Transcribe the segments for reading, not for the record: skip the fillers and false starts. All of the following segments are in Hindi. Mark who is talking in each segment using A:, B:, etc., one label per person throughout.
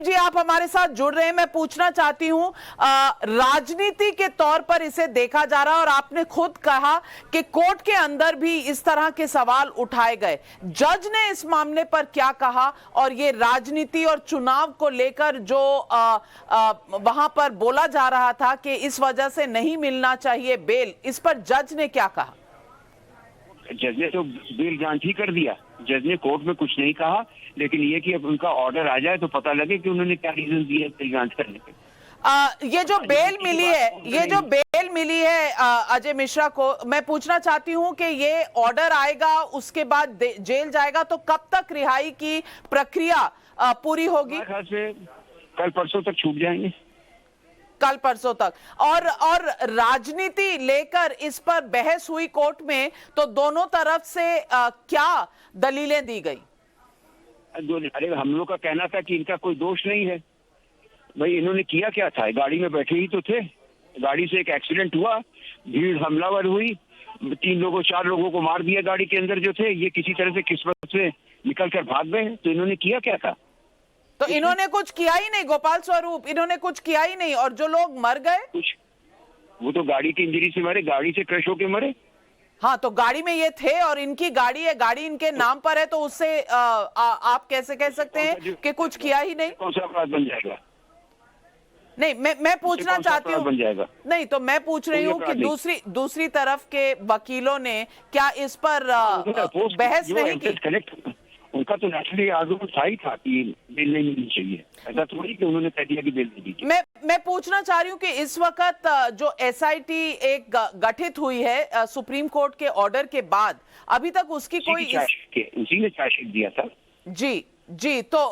A: जी आप हमारे साथ जुड़ रहे हैं। मैं पूछना चाहती हूं, राजनीति के तौर पर इसे देखा जा रहा है और आपने खुद कहा कि कोर्ट के अंदर भी इस तरह के सवाल उठाए गए। जज ने इस मामले पर क्या कहा और ये राजनीति और चुनाव को लेकर जो वहां पर बोला जा रहा था कि इस वजह से नहीं मिलना चाहिए बेल, इस पर जज ने क्या कहा?
B: जज ने तो बेल जांच ही कर दिया। जज ने कोर्ट में कुछ नहीं कहा, लेकिन ये कि अब उनका ऑर्डर आ जाए तो पता लगे कि उन्होंने क्या रीजन दिए बेल जांच करने के।
A: ये जो बेल मिली है अजय मिश्रा को, मैं पूछना चाहती हूं कि ये ऑर्डर आएगा उसके बाद जेल जाएगा तो कब तक रिहाई की प्रक्रिया पूरी होगी?
B: मेरे ख्याल से कल परसों तक छूट जाएंगे।
A: कल परसों तक। और राजनीति लेकर इस पर बहस हुई कोर्ट में, तो दोनों तरफ से क्या दलीलें दी गई?
B: अरे हम लोग का कहना था कि इनका कोई दोष नहीं है। भाई इन्होंने किया क्या था? गाड़ी में बैठे ही तो थे, गाड़ी से एक एक्सीडेंट हुआ, भीड़ हमलावर हुई, 4 लोगों को मार दिया गाड़ी के अंदर जो थे। ये किसी तरह से किस्मत से निकल कर भाग गए। तो इन्होंने किया क्या था?
A: तो इन्होंने कुछ किया ही नहीं गोपाल स्वरूप, इन्होंने कुछ किया ही नहीं। और जो लोग मर गए
B: कुछ, वो तो गाड़ी की इंजरी से मरे, गाड़ी से क्रश होके मरे।
A: हाँ, तो गाड़ी में ये थे और इनकी गाड़ी है, गाड़ी इनके नाम पर है, तो उससे आप कैसे कह सकते हैं कि कुछ किया ही नहीं?
B: कौन सा अपराध बन जाएगा?
A: नहीं, मैं पूछना चाहती हूँ, नहीं तो मैं पूछ रही हूँ कि दूसरी तरफ के वकीलों ने क्या इस पर बहस नहीं की?
B: उनका तो नेचुरली आर्गुमेंट था ही था कि बेल नहीं मिलनी चाहिए। ऐसा थोड़ी कि उन्होंने कह दिया कि बेल नहीं दी।
A: मैं पूछना चाह रही हूँ कि इस वक्त जो एसआईटी एक गठित हुई है सुप्रीम कोर्ट के ऑर्डर के बाद, अभी तक उसकी कोई
B: उसी ने चार्जशीट दिया था।
A: जी तो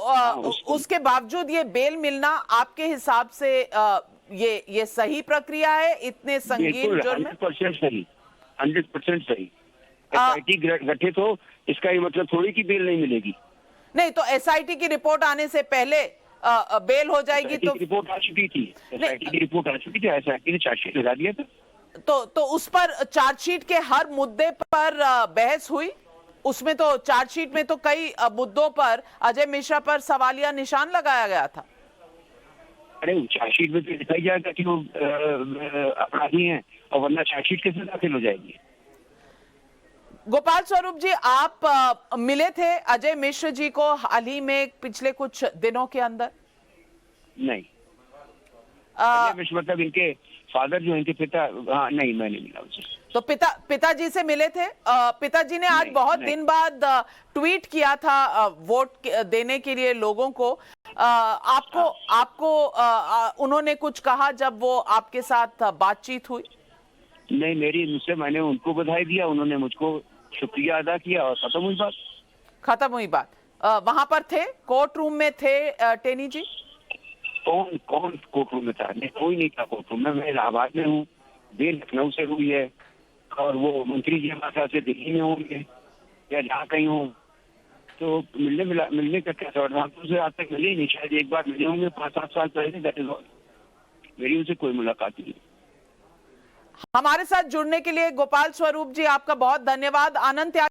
A: उसके बावजूद ये बेल मिलना आपके हिसाब से ये सही प्रक्रिया है इतने संगीन जुर्म में?
B: 100% सही, 100% सही। एसआईटी गठित हो इसका ये मतलब थोड़ी कि बेल नहीं मिलेगी।
A: नहीं, तो एसआईटी की रिपोर्ट आने से पहले बेल हो जाएगी। तो
B: रिपोर्ट आ चुकी थी, एसआईटी की रिपोर्ट आ चुकी थी, एसआईटी ने चार्जशीट लगा दिया था।
A: तो उस पर चार्जशीट के हर मुद्दे पर बहस हुई। उसमें तो चार्जशीट में तो कई मुद्दों पर अजय मिश्रा पर सवालिया निशान लगाया गया था।
B: अरे चार्जशीट में तो दिखाई जाएगा कि वो अपराधी हैं, और वरना चार्जशीट कैसे दाखिल हो जाएगी?
A: गोपाल स्वरूप जी, आप मिले थे अजय मिश्र जी को हाल ही में पिछले कुछ दिनों के अंदर?
B: नहीं, अजय मिश्र मतलब इनके फादर जो इनके पिता, हाँ नहीं, मैं नहीं मिला उनसे।
A: तो पिताजी से मिले थे? पिताजी ने आज बहुत दिन बाद ट्वीट किया था वोट देने के लिए लोगों को। आपको उन्होंने कुछ कहा जब वो आपके साथ बातचीत हुई?
B: नहीं, मैंने उनको बधाई दिया, उन्होंने मुझको शुक्रिया अदा किया और खत्म हुई बात।
A: वहां पर थे, कोर्ट रूम में थे टेनी जी?
B: कौन कोर्ट रूम में था? नहीं, कोई नहीं था कोर्ट रूम में। मैं इलाहाबाद में हूँ, बेल लखनऊ से हुई है, और वो मंत्री जी हमारे साथ से दिल्ली में होंगे या जहाँ कहीं हो। तो मिलने का क्या था? से आज तक मिले नहीं, शायद एक बार मिले होंगे 5-7 साल पहले, दैट इज ऑल। मेरी उनसे कोई मुलाकात नहीं।
A: हमारे साथ जुड़ने के लिए गोपाल स्वरूप जी आपका बहुत धन्यवाद। आनंद